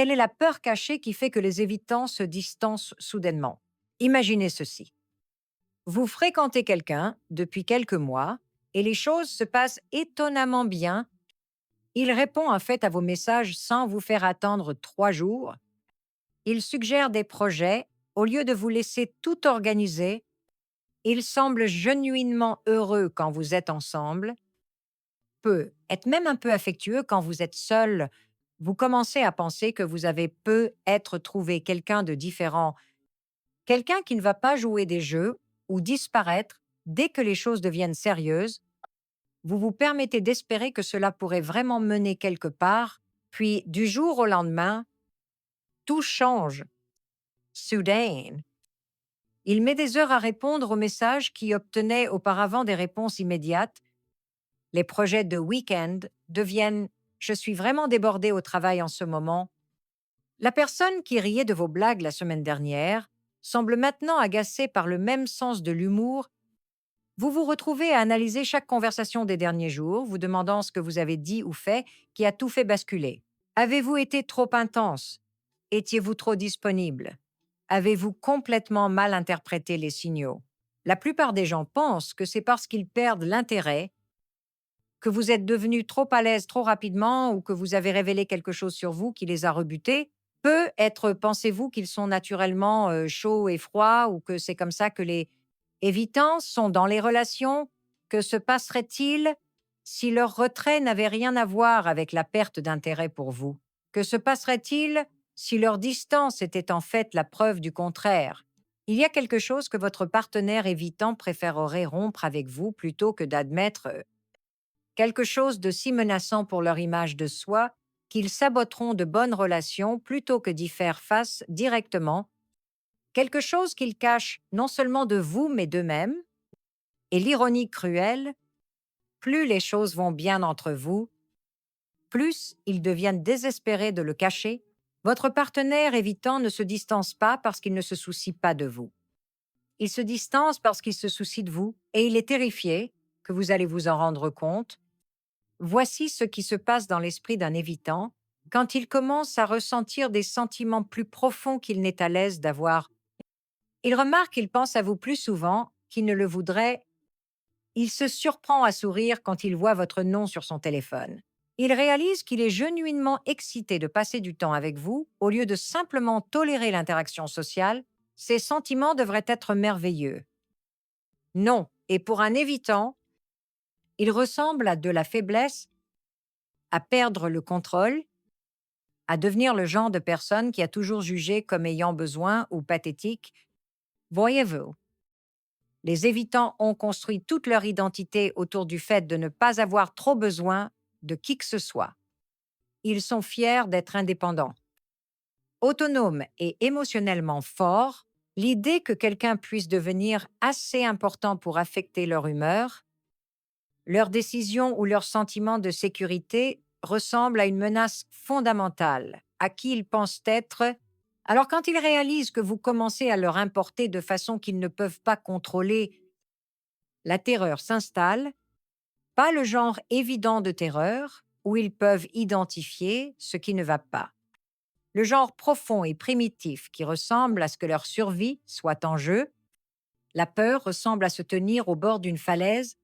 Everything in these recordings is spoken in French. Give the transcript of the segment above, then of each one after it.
Quelle est la peur cachée qui fait que les évitants se distancent soudainement? Imaginez ceci. Vous fréquentez quelqu'un depuis quelques mois et les choses se passent étonnamment bien. Il répond en fait à vos messages sans vous faire attendre 3 jours. Il suggère des projets au lieu de vous laisser tout organiser. Il semble genuinement heureux quand vous êtes ensemble, peut être même un peu affectueux quand vous êtes seul. Vous commencez à penser que vous avez peut-être trouvé quelqu'un de différent, quelqu'un qui ne va pas jouer des jeux ou disparaître dès que les choses deviennent sérieuses. Vous vous permettez d'espérer que cela pourrait vraiment mener quelque part, puis du jour au lendemain, tout change. Soudain. Il met des heures à répondre aux messages qui obtenaient auparavant des réponses immédiates. Les projets de week-end deviennent «Je suis vraiment débordé au travail en ce moment». La personne qui riait de vos blagues la semaine dernière semble maintenant agacée par le même sens de l'humour. Vous vous retrouvez à analyser chaque conversation des derniers jours, vous demandant ce que vous avez dit ou fait qui a tout fait basculer. Avez-vous été trop intense? Étiez-vous trop disponible? Avez-vous complètement mal interprété les signaux? La plupart des gens pensent que c'est parce qu'ils perdent l'intérêt, que vous êtes devenu trop à l'aise trop rapidement ou que vous avez révélé quelque chose sur vous qui les a rebutés. Peut-être pensez-vous qu'ils sont naturellement chauds et froids ou que c'est comme ça que les évitants sont dans les relations. Que se passerait-il si leur retrait n'avait rien à voir avec la perte d'intérêt pour vous? Que se passerait-il si leur distance était en fait la preuve du contraire? Il y a quelque chose que votre partenaire évitant préférerait rompre avec vous plutôt que d'admettre, quelque chose de si menaçant pour leur image de soi qu'ils saboteront de bonnes relations plutôt que d'y faire face directement, quelque chose qu'ils cachent non seulement de vous mais d'eux-mêmes. Et l'ironie cruelle, plus les choses vont bien entre vous, plus ils deviennent désespérés de le cacher. Votre partenaire évitant ne se distance pas parce qu'il ne se soucie pas de vous. Il se distance parce qu'il se soucie de vous et il est terrifié que vous allez vous en rendre compte. Voici ce qui se passe dans l'esprit d'un évitant quand il commence à ressentir des sentiments plus profonds qu'il n'est à l'aise d'avoir. Il remarque qu'il pense à vous plus souvent qu'il ne le voudrait. Il se surprend à sourire quand il voit votre nom sur son téléphone. Il réalise qu'il est genuinement excité de passer du temps avec vous au lieu de simplement tolérer l'interaction sociale. Ses sentiments devraient être merveilleux. Non, et pour un évitant, il ressemble à de la faiblesse, à perdre le contrôle, à devenir le genre de personne qui a toujours jugé comme ayant besoin ou pathétique. Voyez-vous, les évitants ont construit toute leur identité autour du fait de ne pas avoir trop besoin de qui que ce soit. Ils sont fiers d'être indépendants. Autonomes et émotionnellement forts, l'idée que quelqu'un puisse devenir assez important pour affecter leur humeur, leurs décisions ou leurs sentiments de sécurité ressemble à une menace fondamentale à qui ils pensent être. Alors quand ils réalisent que vous commencez à leur importer de façon qu'ils ne peuvent pas contrôler, la terreur s'installe, pas le genre évident de terreur où ils peuvent identifier ce qui ne va pas. Le genre profond et primitif qui ressemble à ce que leur survie soit en jeu. La peur ressemble à se tenir au bord d'une falaise,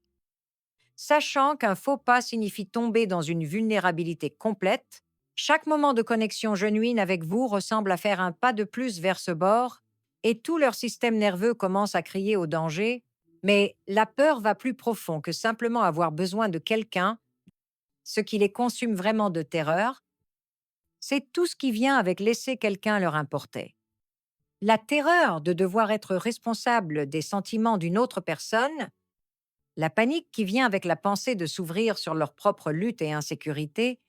sachant qu'un faux pas signifie tomber dans une vulnérabilité complète. Chaque moment de connexion genuine avec vous ressemble à faire un pas de plus vers ce bord, et tout leur système nerveux commence à crier au danger. Mais la peur va plus profond que simplement avoir besoin de quelqu'un. Ce qui les consume vraiment de terreur, c'est tout ce qui vient avec laisser quelqu'un leur importer. La terreur de devoir être responsable des sentiments d'une autre personne, la panique qui vient avec la pensée de s'ouvrir sur leur propre lutte et insécurité,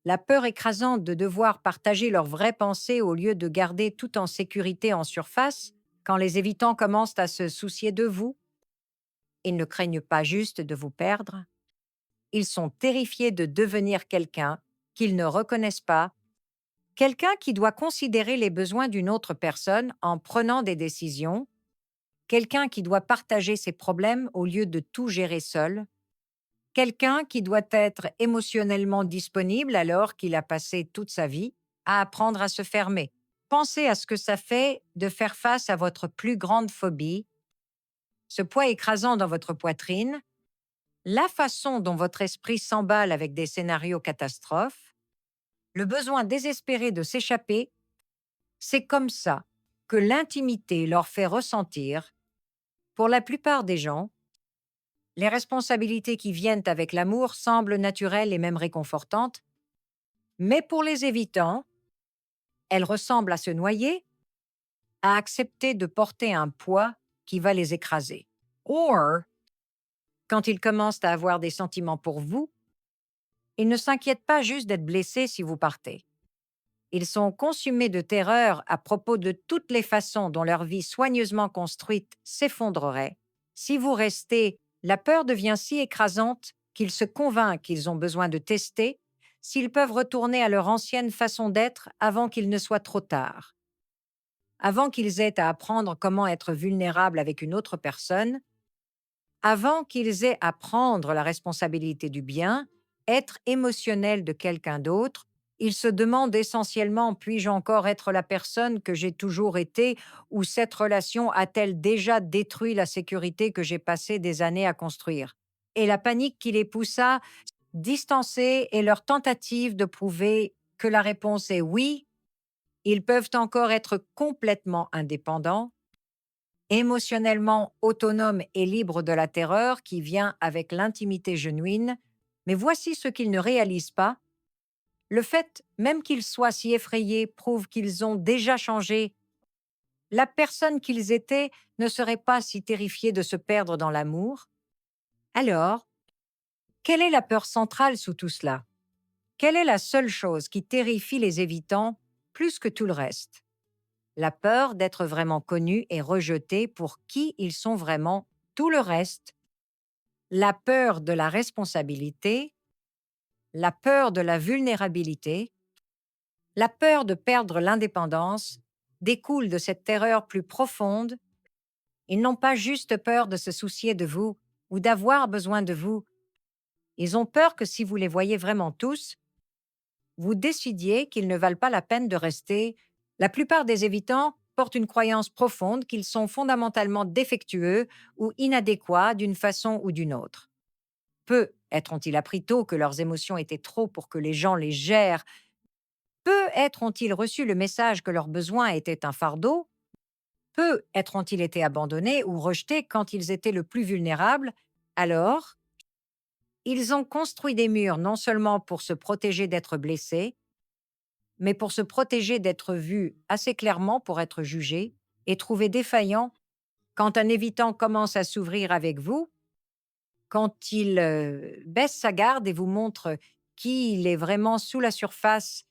la peur écrasante de devoir partager leurs vraies pensées au lieu de garder tout en sécurité en surface, quand les évitants commencent à se soucier de vous, ils ne craignent pas juste de vous perdre. Ils sont terrifiés de devenir quelqu'un qu'ils ne reconnaissent pas, quelqu'un qui doit considérer les besoins d'une autre personne en prenant des décisions, quelqu'un qui doit partager ses problèmes au lieu de tout gérer seul, quelqu'un qui doit être émotionnellement disponible alors qu'il a passé toute sa vie à apprendre à se fermer. Pensez à ce que ça fait de faire face à votre plus grande phobie, ce poids écrasant dans votre poitrine, la façon dont votre esprit s'emballe avec des scénarios catastrophes, le besoin désespéré de s'échapper. C'est comme ça que l'intimité leur fait ressentir, pour la plupart des gens, les responsabilités qui viennent avec l'amour semblent naturelles et même réconfortantes, mais pour les évitants, elles ressemblent à se noyer, à accepter de porter un poids qui va les écraser. Or, quand ils commencent à avoir des sentiments pour vous, ils ne s'inquiètent pas juste d'être blessés si vous partez. Ils sont consumés de terreur à propos de toutes les façons dont leur vie soigneusement construite s'effondrerait. Si vous restez, la peur devient si écrasante qu'ils se convainquent qu'ils ont besoin de tester s'ils peuvent retourner à leur ancienne façon d'être avant qu'il ne soit trop tard. Avant qu'ils aient à apprendre comment être vulnérables avec une autre personne, avant qu'ils aient à prendre la responsabilité du bien, être émotionnel de quelqu'un d'autre, ils se demandent essentiellement: puis-je encore être la personne que j'ai toujours été, ou cette relation a-t-elle déjà détruit la sécurité que j'ai passé des années à construire? Et la panique qui les poussa distancer et leur tentative de prouver que la réponse est oui, ils peuvent encore être complètement indépendants, émotionnellement autonomes et libres de la terreur qui vient avec l'intimité genuine, mais voici ce qu'ils ne réalisent pas. Le fait même qu'ils soient si effrayés prouve qu'ils ont déjà changé. La personne qu'ils étaient ne serait pas si terrifiée de se perdre dans l'amour. Alors, quelle est la peur centrale sous tout cela? Quelle est la seule chose qui terrifie les évitants plus que tout le reste? La peur d'être vraiment connus et rejetés pour qui ils sont vraiment. Tout le reste, la peur de la responsabilité, la peur de la vulnérabilité, la peur de perdre l'indépendance, découle de cette terreur plus profonde. Ils n'ont pas juste peur de se soucier de vous ou d'avoir besoin de vous. Ils ont peur que si vous les voyez vraiment tous, vous décidiez qu'ils ne valent pas la peine de rester. La plupart des évitants portent une croyance profonde qu'ils sont fondamentalement défectueux ou inadéquats d'une façon ou d'une autre. Peu être-ont-ils appris tôt que leurs émotions étaient trop pour que les gens les gèrent. Peu être ont-ils reçu le message que leurs besoins étaient un fardeau. Peu être ont-ils été abandonnés ou rejetés quand ils étaient le plus vulnérables. Alors, ils ont construit des murs non seulement pour se protéger d'être blessés, mais pour se protéger d'être vus assez clairement pour être jugés et trouvés défaillants quand un évitant commence à s'ouvrir avec vous, quand il baisse sa garde et vous montre qui il est vraiment sous la surface.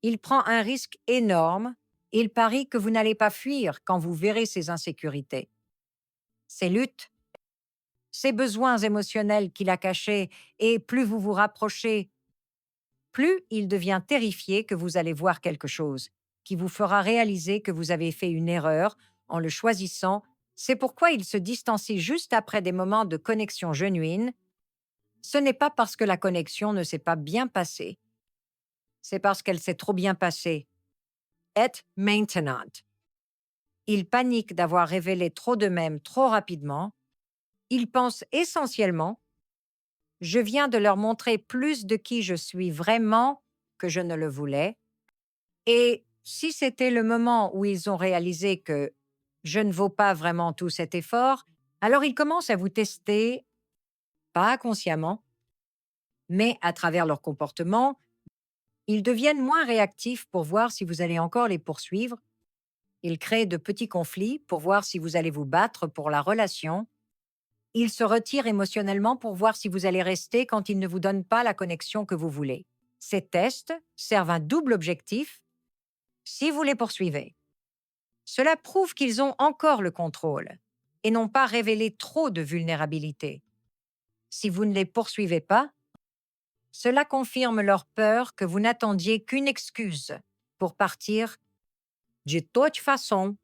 Il prend un risque énorme. Il parie que vous n'allez pas fuir quand vous verrez ses insécurités, ses luttes, ses besoins émotionnels qu'il a cachés, et plus vous vous rapprochez, plus il devient terrifié que vous allez voir quelque chose qui vous fera réaliser que vous avez fait une erreur en le choisissant. C'est pourquoi il se distancie juste après des moments de connexion genuine. Ce n'est pas parce que la connexion ne s'est pas bien passée, c'est parce qu'elle s'est trop bien passée. Et maintenant. Il panique d'avoir révélé trop d'eux-mêmes trop rapidement. Il pense essentiellement: je viens de leur montrer plus de qui je suis vraiment que je ne le voulais. Et si c'était le moment où ils ont réalisé que je ne vaux pas vraiment tout cet effort, alors ils commencent à vous tester, pas consciemment, mais à travers leur comportement. Ils deviennent moins réactifs pour voir si vous allez encore les poursuivre. Ils créent de petits conflits pour voir si vous allez vous battre pour la relation. Ils se retirent émotionnellement pour voir si vous allez rester quand ils ne vous donnent pas la connexion que vous voulez. Ces tests servent un double objectif. Si vous les poursuivez, cela prouve qu'ils ont encore le contrôle et n'ont pas révélé trop de vulnérabilité. Si vous ne les poursuivez pas, cela confirme leur peur que vous n'attendiez qu'une excuse pour partir. De toute façon,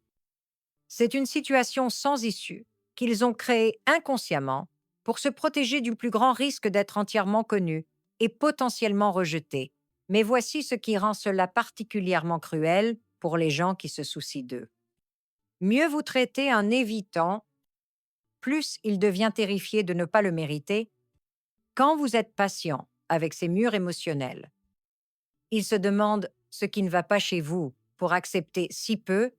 c'est une situation sans issue qu'ils ont créée inconsciemment pour se protéger du plus grand risque d'être entièrement connus et potentiellement rejetés. Mais voici ce qui rend cela particulièrement cruel pour les gens qui se soucient d'eux. Mieux vous traitez en évitant, plus il devient terrifié de ne pas le mériter. Quand vous êtes patient avec ces murs émotionnels, il se demande ce qui ne va pas chez vous pour accepter si peu.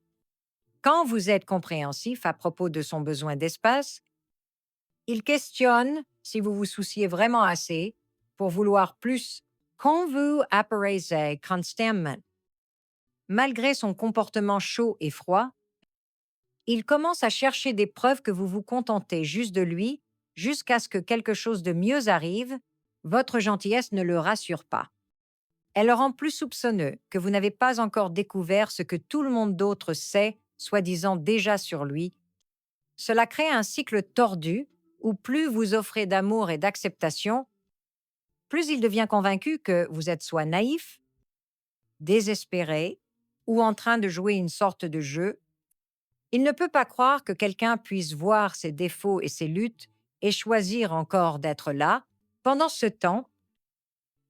Quand vous êtes compréhensif à propos de son besoin d'espace, il questionne si vous vous souciez vraiment assez pour vouloir plus qu'on vous apparaissait constamment. Malgré son comportement chaud et froid, il commence à chercher des preuves que vous vous contentez juste de lui jusqu'à ce que quelque chose de mieux arrive. Votre gentillesse ne le rassure pas. Elle le rend plus soupçonneux que vous n'avez pas encore découvert ce que tout le monde d'autre sait, soi-disant déjà sur lui. Cela crée un cycle tordu où plus vous offrez d'amour et d'acceptation, plus il devient convaincu que vous êtes soit naïf, désespéré ou en train de jouer une sorte de jeu. Il ne peut pas croire que quelqu'un puisse voir ses défauts et ses luttes et choisir encore d'être là. Pendant ce temps,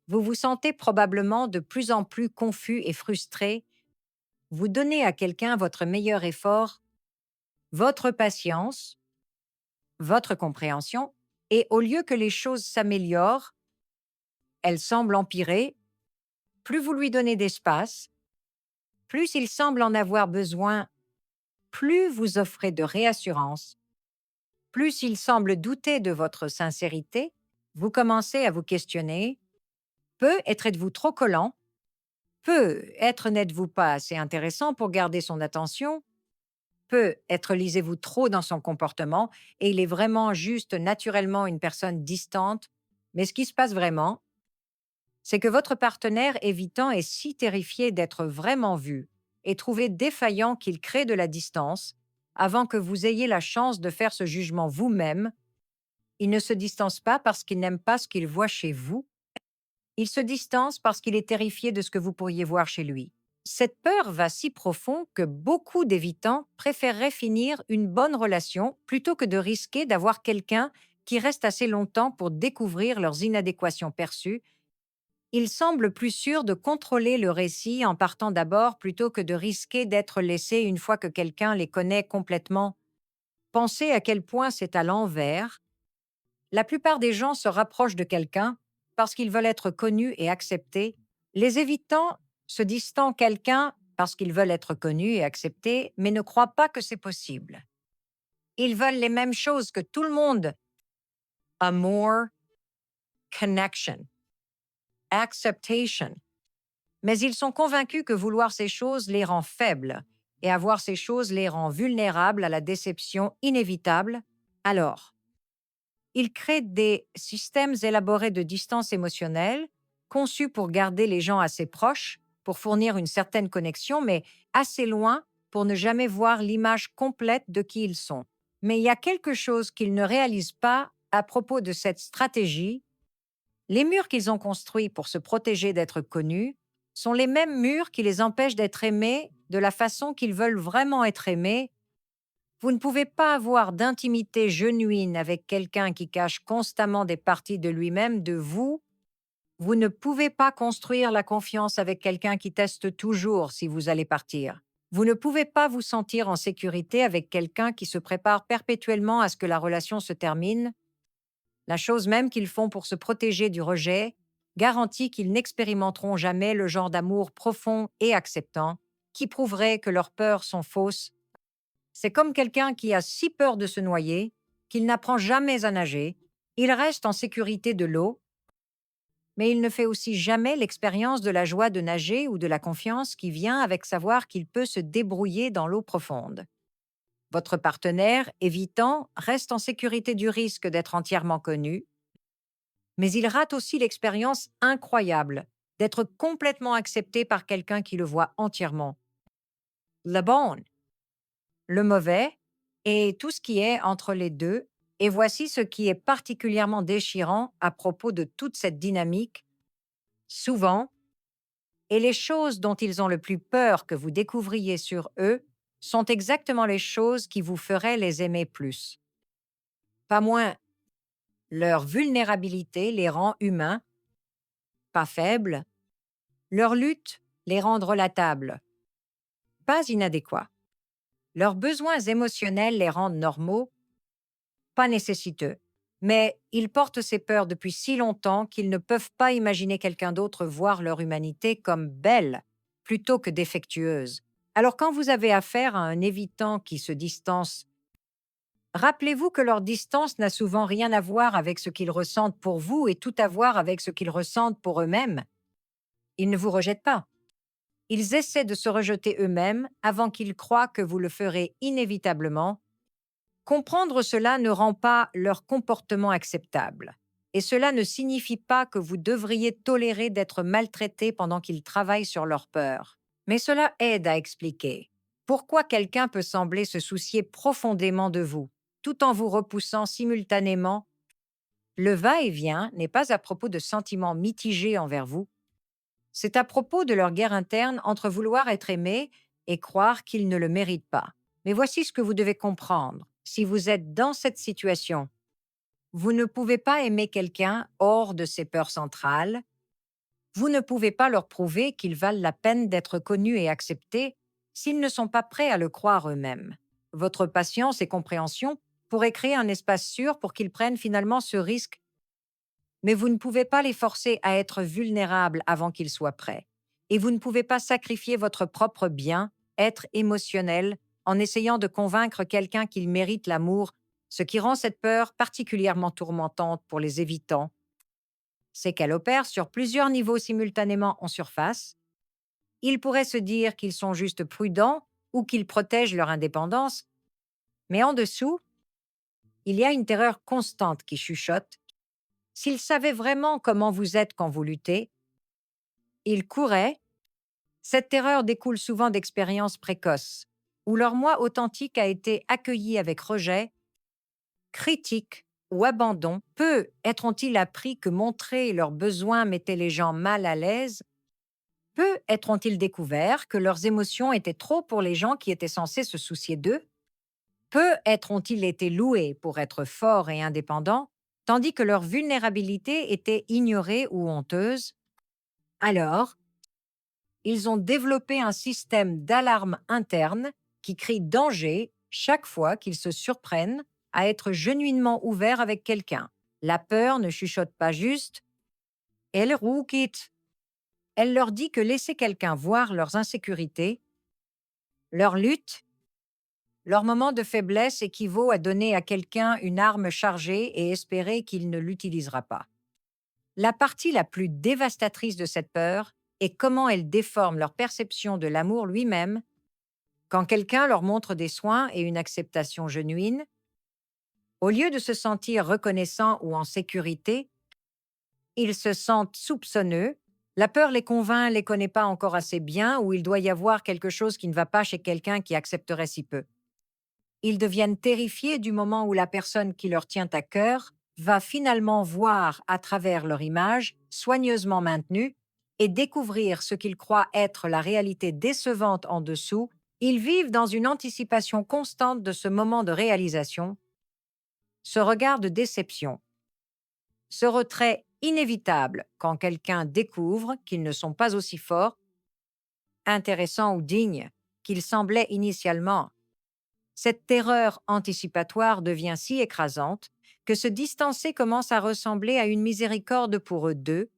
vous vous sentez probablement de plus en plus confus et frustré. Vous donnez à quelqu'un votre meilleur effort, votre patience, votre compréhension, et au lieu que les choses s'améliorent, elles semblent empirer. Plus vous lui donnez d'espace, plus il semble en avoir besoin, plus vous offrez de réassurance, plus il semble douter de votre sincérité. Vous commencez à vous questionner. Peut-être êtes-vous trop collant? Peut-être n'êtes-vous pas assez intéressant pour garder son attention? Peut-être lisez-vous trop dans son comportement et il est vraiment juste naturellement une personne distante? Mais ce qui se passe vraiment, c'est que votre partenaire évitant est si terrifié d'être vraiment vu et trouvé défaillant qu'il crée de la distance avant que vous ayez la chance de faire ce jugement vous-même. Il ne se distance pas parce qu'il n'aime pas ce qu'il voit chez vous. Il se distance parce qu'il est terrifié de ce que vous pourriez voir chez lui. Cette peur va si profond que beaucoup d'évitants préféreraient finir une bonne relation plutôt que de risquer d'avoir quelqu'un qui reste assez longtemps pour découvrir leurs inadéquations perçues. Ils semblent plus sûrs de contrôler le récit en partant d'abord plutôt que de risquer d'être laissés une fois que quelqu'un les connaît complètement. Pensez à quel point c'est à l'envers. La plupart des gens se rapprochent de quelqu'un parce qu'ils veulent être connus et acceptés. Les évitants se distendent quelqu'un parce qu'ils veulent être connus et acceptés, mais ne croient pas que c'est possible. Ils veulent les mêmes choses que tout le monde. Amour, connection, acceptation. Mais ils sont convaincus que vouloir ces choses les rend faibles et avoir ces choses les rend vulnérables à la déception inévitable. Alors, ils créent des systèmes élaborés de distance émotionnelle, conçus pour garder les gens assez proches, pour fournir une certaine connexion, mais assez loin pour ne jamais voir l'image complète de qui ils sont. Mais il y a quelque chose qu'ils ne réalisent pas à propos de cette stratégie. Les murs qu'ils ont construits pour se protéger d'être connus sont les mêmes murs qui les empêchent d'être aimés de la façon qu'ils veulent vraiment être aimés. Vous ne pouvez pas avoir d'intimité genuine avec quelqu'un qui cache constamment des parties de lui-même de vous. Vous ne pouvez pas construire la confiance avec quelqu'un qui teste toujours si vous allez partir. Vous ne pouvez pas vous sentir en sécurité avec quelqu'un qui se prépare perpétuellement à ce que la relation se termine. La chose même qu'ils font pour se protéger du rejet garantit qu'ils n'expérimenteront jamais le genre d'amour profond et acceptant qui prouverait que leurs peurs sont fausses. C'est comme quelqu'un qui a si peur de se noyer qu'il n'apprend jamais à nager. Il reste en sécurité de l'eau, mais il ne fait aussi jamais l'expérience de la joie de nager ou de la confiance qui vient avec savoir qu'il peut se débrouiller dans l'eau profonde. Votre partenaire, évitant, reste en sécurité du risque d'être entièrement connu, mais il rate aussi l'expérience incroyable d'être complètement accepté par quelqu'un qui le voit entièrement. Le bon, le mauvais et tout ce qui est entre les deux. Et voici ce qui est particulièrement déchirant à propos de toute cette dynamique. Souvent, et les choses dont ils ont le plus peur que vous découvriez sur eux sont exactement les choses qui vous feraient les aimer plus. Pas moins, leur vulnérabilité les rend humains, pas faibles, Leur lutte les rend relatables, pas inadéquats. Leurs besoins émotionnels les rendent normaux, pas nécessiteux. Mais ils portent ces peurs depuis si longtemps qu'ils ne peuvent pas imaginer quelqu'un d'autre voir leur humanité comme belle plutôt que défectueuse. Alors quand vous avez affaire à un évitant qui se distance, rappelez-vous que leur distance n'a souvent rien à voir avec ce qu'ils ressentent pour vous et tout à voir avec ce qu'ils ressentent pour eux-mêmes. Ils ne vous rejettent pas. Ils essaient de se rejeter eux-mêmes avant qu'ils croient que vous le ferez inévitablement. Comprendre cela ne rend pas leur comportement acceptable. Et cela ne signifie pas que vous devriez tolérer d'être maltraité pendant qu'ils travaillent sur leur peur. Mais cela aide à expliquer pourquoi quelqu'un peut sembler se soucier profondément de vous, tout en vous repoussant simultanément. Le va-et-vient n'est pas à propos de sentiments mitigés envers vous, c'est à propos de leur guerre interne entre vouloir être aimé et croire qu'ils ne le méritent pas. Mais voici ce que vous devez comprendre. Si vous êtes dans cette situation, vous ne pouvez pas aimer quelqu'un hors de ses peurs centrales. Vous ne pouvez pas leur prouver qu'ils valent la peine d'être connus et acceptés s'ils ne sont pas prêts à le croire eux-mêmes. Votre patience et compréhension pourraient créer un espace sûr pour qu'ils prennent finalement ce risque, mais vous ne pouvez pas les forcer à être vulnérables avant qu'ils soient prêts. Et vous ne pouvez pas sacrifier votre propre bien-être émotionnel en essayant de convaincre quelqu'un qu'il mérite l'amour, ce qui rend cette peur particulièrement tourmentante pour les évitants. C'est qu'elle opère sur plusieurs niveaux simultanément en surface. Ils pourraient se dire qu'ils sont juste prudents ou qu'ils protègent leur indépendance, mais en dessous, il y a une terreur constante qui chuchote. S'ils savaient vraiment comment vous êtes quand vous luttez, ils couraient. Cette terreur découle souvent d'expériences précoces, où leur moi authentique a été accueilli avec rejet, critique ou abandon. Peu être-ont-ils appris que montrer leurs besoins mettait les gens mal à l'aise. Peu être-ont-ils découvert que leurs émotions étaient trop pour les gens qui étaient censés se soucier d'eux. Peu être-ont-ils été loués pour être forts et indépendants, tandis que leur vulnérabilité était ignorée ou honteuse. Alors, ils ont développé un système d'alarme interne qui crie danger chaque fois qu'ils se surprennent à être genuinement ouverts avec quelqu'un. La peur ne chuchote pas juste, elle rouquit. Elle leur dit que laisser quelqu'un voir leurs insécurités, leur lutte, leur moment de faiblesse équivaut à donner à quelqu'un une arme chargée et espérer qu'il ne l'utilisera pas. La partie la plus dévastatrice de cette peur est comment elle déforme leur perception de l'amour lui-même. Quand quelqu'un leur montre des soins et une acceptation genuine, au lieu de se sentir reconnaissant ou en sécurité, ils se sentent soupçonneux. La peur les convainc, les connaît pas encore assez bien ou il doit y avoir quelque chose qui ne va pas chez quelqu'un qui accepterait si peu. Ils deviennent terrifiés du moment où la personne qui leur tient à cœur va finalement voir à travers leur image, soigneusement maintenue, et découvrir ce qu'ils croient être la réalité décevante en dessous. Ils vivent dans une anticipation constante de ce moment de réalisation, ce regard de déception, ce retrait inévitable quand quelqu'un découvre qu'ils ne sont pas aussi forts, intéressants ou dignes qu'ils semblaient initialement. Cette terreur anticipatoire devient si écrasante que se distancer commence à ressembler à une miséricorde pour eux deux.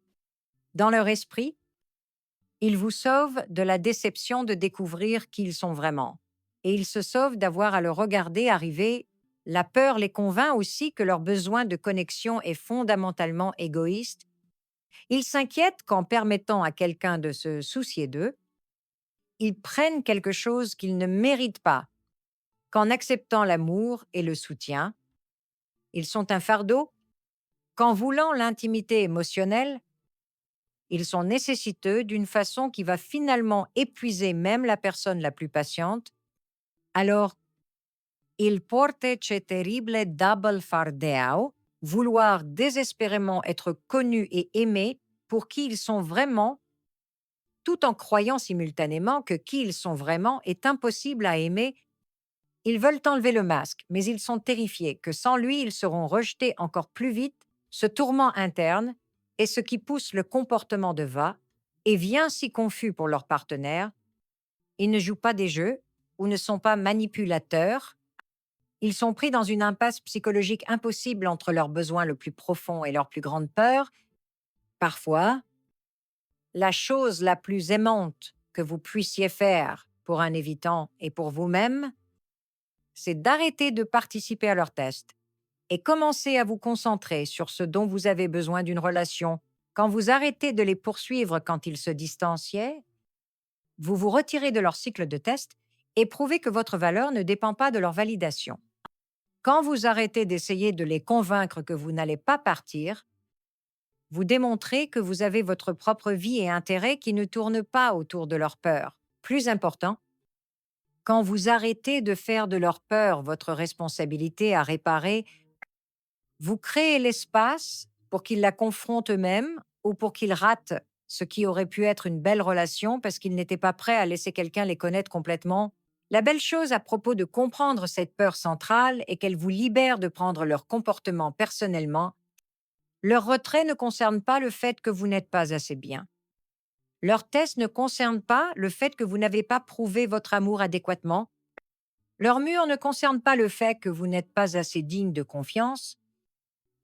Dans leur esprit, ils vous sauvent de la déception de découvrir qui ils sont vraiment. Et ils se sauvent d'avoir à le regarder arriver. La peur les convainc aussi que leur besoin de connexion est fondamentalement égoïste. Ils s'inquiètent qu'en permettant à quelqu'un de se soucier d'eux, ils prennent quelque chose qu'ils ne méritent pas, qu'en acceptant l'amour et le soutien, ils sont un fardeau, qu'en voulant l'intimité émotionnelle, ils sont nécessiteux d'une façon qui va finalement épuiser même la personne la plus patiente. Alors, il porte ce terrible double fardeau, vouloir désespérément être connus et aimés pour qui ils sont vraiment, tout en croyant simultanément que qui ils sont vraiment est impossible à aimer. Ils veulent enlever le masque, mais ils sont terrifiés que sans lui, ils seront rejetés encore plus vite. Ce tourment interne est ce qui pousse le comportement de va. et bien si confus pour leur partenaire, ils ne jouent pas des jeux ou ne sont pas manipulateurs. Ils sont pris dans une impasse psychologique impossible entre leurs besoins le plus profonds et leurs plus grandes peurs. Parfois, la chose la plus aimante que vous puissiez faire pour un évitant et pour vous-même, c'est d'arrêter de participer à leurs tests et commencer à vous concentrer sur ce dont vous avez besoin d'une relation. Quand vous arrêtez de les poursuivre quand ils se distanciaient, vous vous retirez de leur cycle de test et prouvez que votre valeur ne dépend pas de leur validation. Quand vous arrêtez d'essayer de les convaincre que vous n'allez pas partir, vous démontrez que vous avez votre propre vie et intérêt qui ne tournent pas autour de leur peur. Plus important, quand vous arrêtez de faire de leur peur votre responsabilité à réparer, vous créez l'espace pour qu'ils la confrontent eux-mêmes ou pour qu'ils ratent ce qui aurait pu être une belle relation parce qu'ils n'étaient pas prêts à laisser quelqu'un les connaître complètement. La belle chose à propos de comprendre cette peur centrale est qu'elle vous libère de prendre leur comportement personnellement. Leur retrait ne concerne pas le fait que vous n'êtes pas assez bien. Leur test ne concerne pas le fait que vous n'avez pas prouvé votre amour adéquatement. Leur mur ne concerne pas le fait que vous n'êtes pas assez digne de confiance.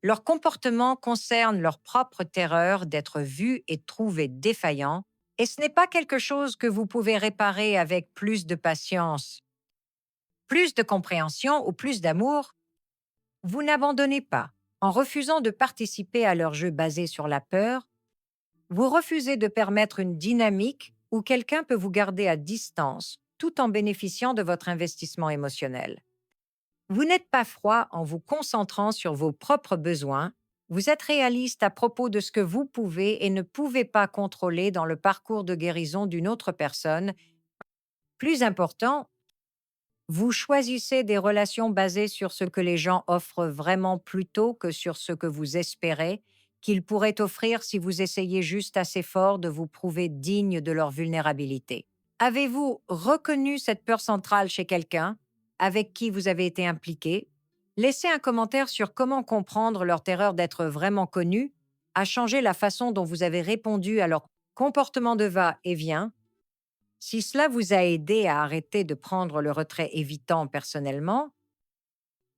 Leur comportement concerne leur propre terreur d'être vu et trouvé défaillant, et ce n'est pas quelque chose que vous pouvez réparer avec plus de patience, plus de compréhension ou plus d'amour. Vous n'abandonnez pas. En refusant de participer à leur jeu basé sur la peur, vous refusez de permettre une dynamique où quelqu'un peut vous garder à distance tout en bénéficiant de votre investissement émotionnel. Vous n'êtes pas froid en vous concentrant sur vos propres besoins. Vous êtes réaliste à propos de ce que vous pouvez et ne pouvez pas contrôler dans le parcours de guérison d'une autre personne. Plus important, vous choisissez des relations basées sur ce que les gens offrent vraiment plutôt que sur ce que vous espérez qu'ils pourraient offrir si vous essayez juste assez fort de vous prouver digne de leur vulnérabilité. Avez-vous reconnu cette peur centrale chez quelqu'un avec qui vous avez été impliqué? Laissez un commentaire sur comment comprendre leur terreur d'être vraiment connus a changé la façon dont vous avez répondu à leur comportement de va-et-vient. Si cela vous a aidé à arrêter de prendre le retrait évitant personnellement,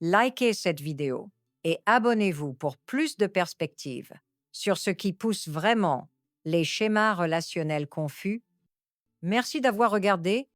likez cette vidéo et abonnez-vous pour plus de perspectives sur ce qui pousse vraiment les schémas relationnels confus. Merci d'avoir regardé